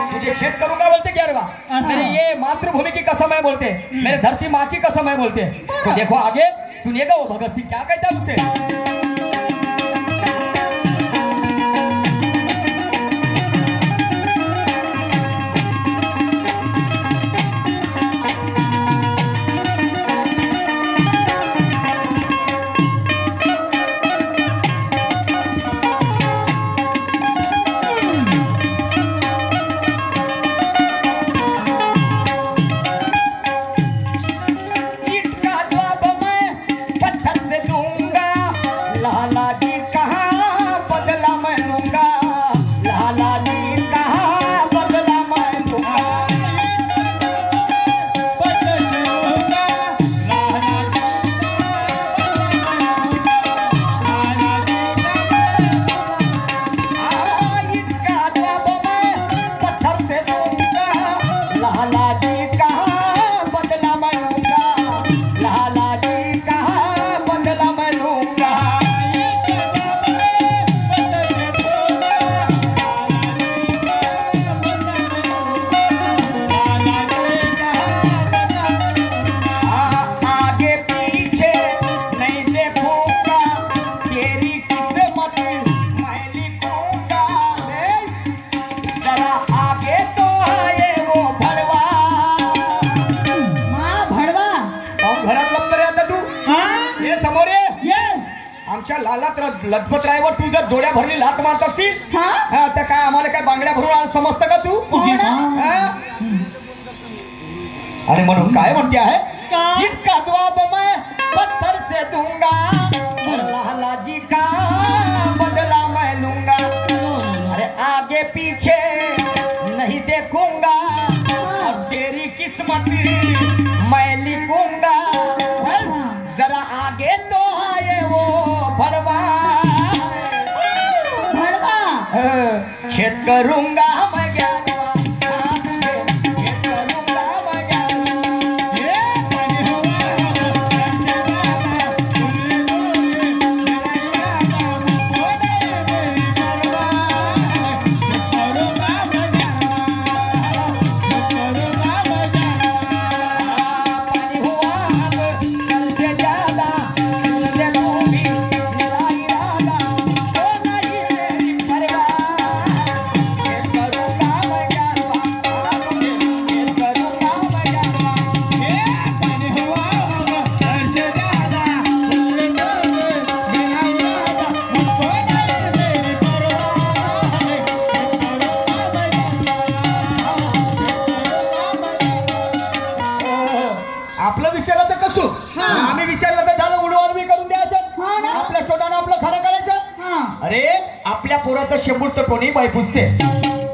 मुझे खेत करूंगा बोलते क्या रे मेरे ये मातृभूमि की कसम है बोलते, मेरे धरती माँ की कसम है बोलते। तो देखो आगे सुनिएगा वो भगत सिंह क्या कहता है उससे। लजपत रायवर तू जर जोड्या भरली लात मारत असती तर काय आम्हाला काय बांगड्या भरून समजतं का तू? अरे म्हणून काय म्हणते आहे इतका जवाब मैं पत्थर से दूंगा और लाला जी का बदला मैं लूंगा। अरे आगे पीछे नहीं देखूंगा और तेरी किस्मत मैं लिखूंगा। जरा आगे तो आए वो भड़वा खेत करूंगा मैं ज्ञानवा, खेत करूंगा मैं पोराचा शेपूट कोणी बाई पुसते,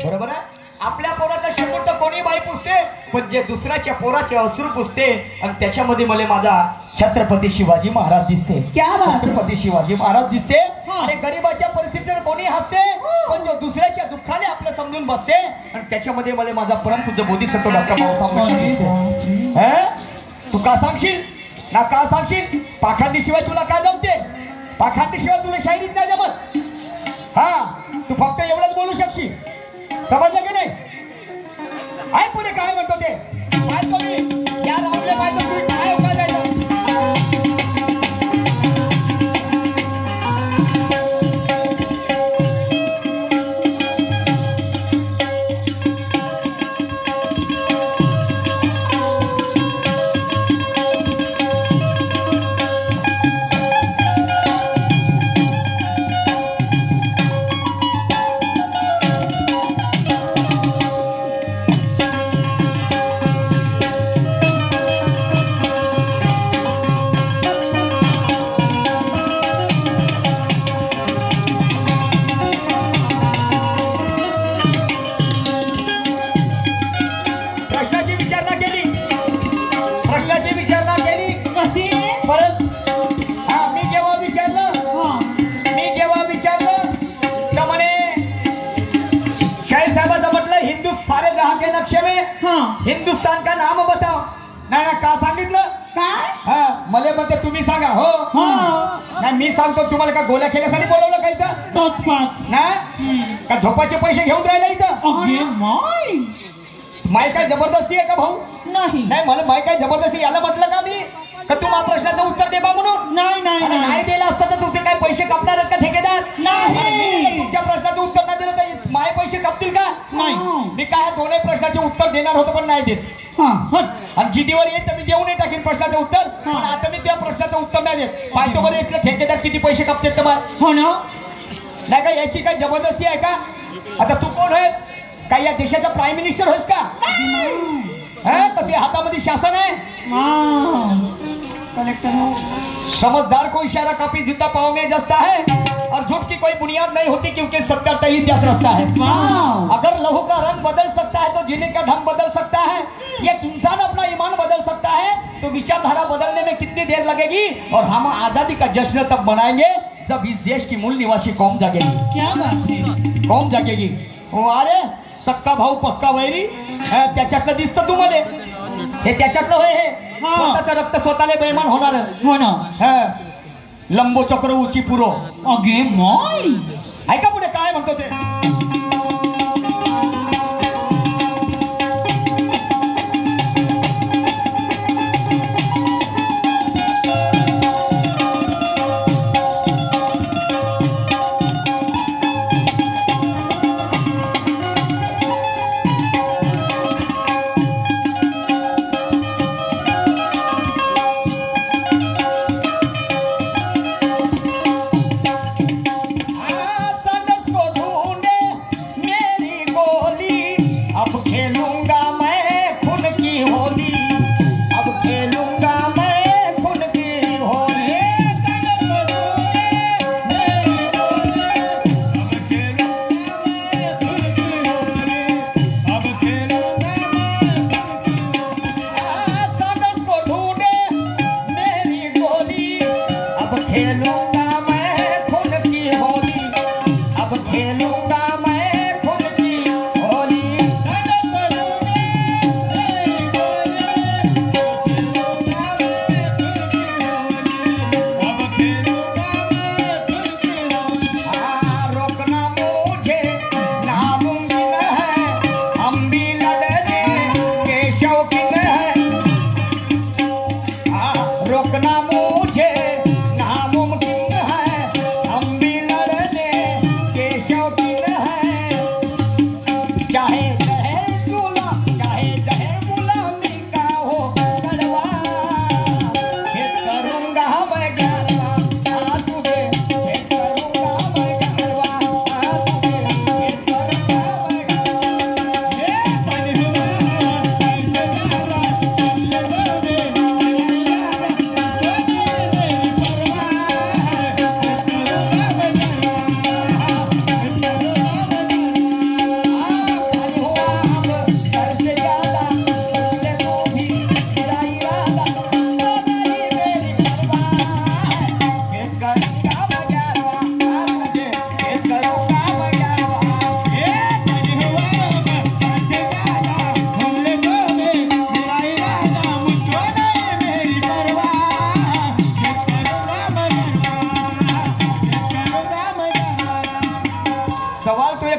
बरोबर आहे? आपल्या पोराचा शेपूट कोणी बाई पुसते, पण जे दुसऱ्याच्या पोराचे अश्रू पुसते आणि त्याच्यामध्ये मला माझा छत्रपती शिवाजी महाराज दिसते। क्या छत्रपती शिवाजी महाराज दिसते। आणि गरीबाच्या परिस्थितीवर कोणी हसते, पण जो दुसऱ्याच्या दुःखाने आपलं समजून बसते आणि त्याच्यामध्ये मला माझा परमपूज्य बोधिसत्व डॉक्टर बाबासाहेब दिसते। तू का सांगशील ना का सांगशील? पाखंडीशिवाय तुला काय जमते? पाखंडीशिवाय तुला शायरीत नाही जमत। हा तू फक्त एवढंच बोलू शकशील, समजलं की नाही? ऐक पुढे काय म्हणतो ते काय कमी या रावले पाहिजे तुम्ही काय उभा जायचं। नक्शे में हिंदुस्तान का नाम बताओ। नाही ना का सांगितलं काय? मला म्हणते तुम्ही सांगा। हो नाही मी सांगतो तुम्हाला का गोल्या खेळण्यासाठी बोलवलं काही तर? 5-5 ना का झोपाचे पैसे घेऊन राहिले इथं? माय काय जबरदस्ती आहे का भाऊ? नाही नाही, मला माय काय जबरदस्ती याला म्हटलं का मी का तू माझ्या प्रश्नाचं उत्तर दे बा म्हणून? नाही दिलं असतं तर तुझे काय पैसे कापणार आहेत का ठेकेदार? नाही. तुमच्या प्रश्नाचं उत्तर नाही दिलं तर माय पैसे कापतील का? नाही. मी काय दोन्ही प्रश्नाचे उत्तर देणार होतो पण नाही देत. आणि जिदीवर येत तर मी देऊनही टाकेन प्रश्नाचं उत्तर, पण आता मी त्या प्रश्नाचं उत्तर नाही देत. पाहतो बरं इथले ठेकेदार किती पैसे कापतात तर हो ना. नाही का याची काही जबरदस्ती आहे का? आता तू कोण आहेस? काय या देशाचा प्राईम मिनिस्टर होस का? तर ते हातामध्ये शासन आहे. कलेक्टर समझदार को इशारा काफी जितना पाँव में जसता है और झूठ की कोई बुनियाद नहीं होती क्योंकि सत्य का ही इतिहास रचता है. अगर लहू का रंग बदल सकता है तो जीने का ढंग बदल सकता है. एक इंसान अपना ईमान बदल सकता है तो विचारधारा बदलने में कितनी देर लगेगी? और हम आजादी का जश्न तब मनाएंगे जब इस देश की मूल निवासी कौम जागेगी. क्या बात है? कौम जागेगी. अरे सक्का भाऊ पक्का वैरी त्याच्यातलं दिसतं तू मध्ये. हे त्याच्यातलं होय. हे स्वतःचं रक्त स्वतःला बेईमान होणार. हो ना. लंबो चक्र उची पुरो. अगे माय. ऐका पुढे काय म्हणतो ते.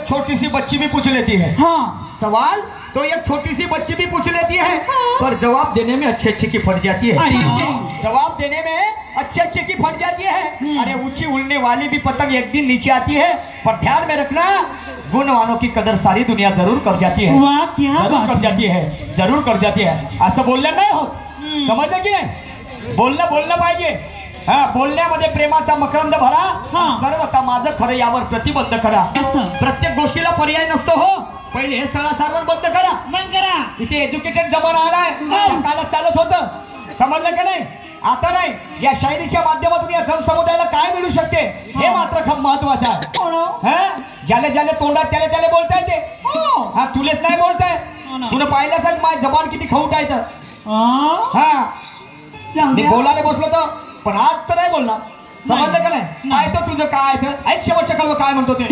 छोटी सी बच्ची भी पूछ लेती है. हाँ. सवाल तो एक छोटी सी बच्ची भी पूछ लेती है. पर जवाब देने में अच्छे अच्छे की फट जाती है. जवाब देने में अच्छे अच्छे की फट जाती है. अरे ऊंची उड़ने वाली भी पतंग एक दिन नीचे आती है. पर ध्यान में रखना गुणवानों की कदर सारी दुनिया जरूर कर जाती है. वाह क्या जरूर कर जाती है. जरूर कर जाती है. असं बोलणं नाही होत. समजलं की नाही? बोलणं पाहिजे. बोलण्यामध्ये प्रेमाचा मकरंद भरा. सर्वता माझं खरं यावर प्रतिबंध करा. प्रत्येक गोष्टीला पर्याय नसतो हो. पहिले हे सारवण बंद करा. मग करा. इथे एज्युकेटेड जमाना आलाय. काळात चालत होतं. समजलं का नाही? आता नाही. या शायरीच्या माध्यमातून या जनसमुदायाला काय मिळू शकते हे मात्र खूप महत्वाचं आहे. ज्याला ज्याला तोंडात त्याला त्याला बोलता येते. तुलेच नाही बोलताय. तुला पाहिल्यास माझी जबान किती खवट आहे तर. मी बोलायला बसलो तर पण आज तर नाही बोलणार. समजलं का नाही? काय तर तुझं काय तर ऐक शेवटच्या कल्व काय म्हणतो ते.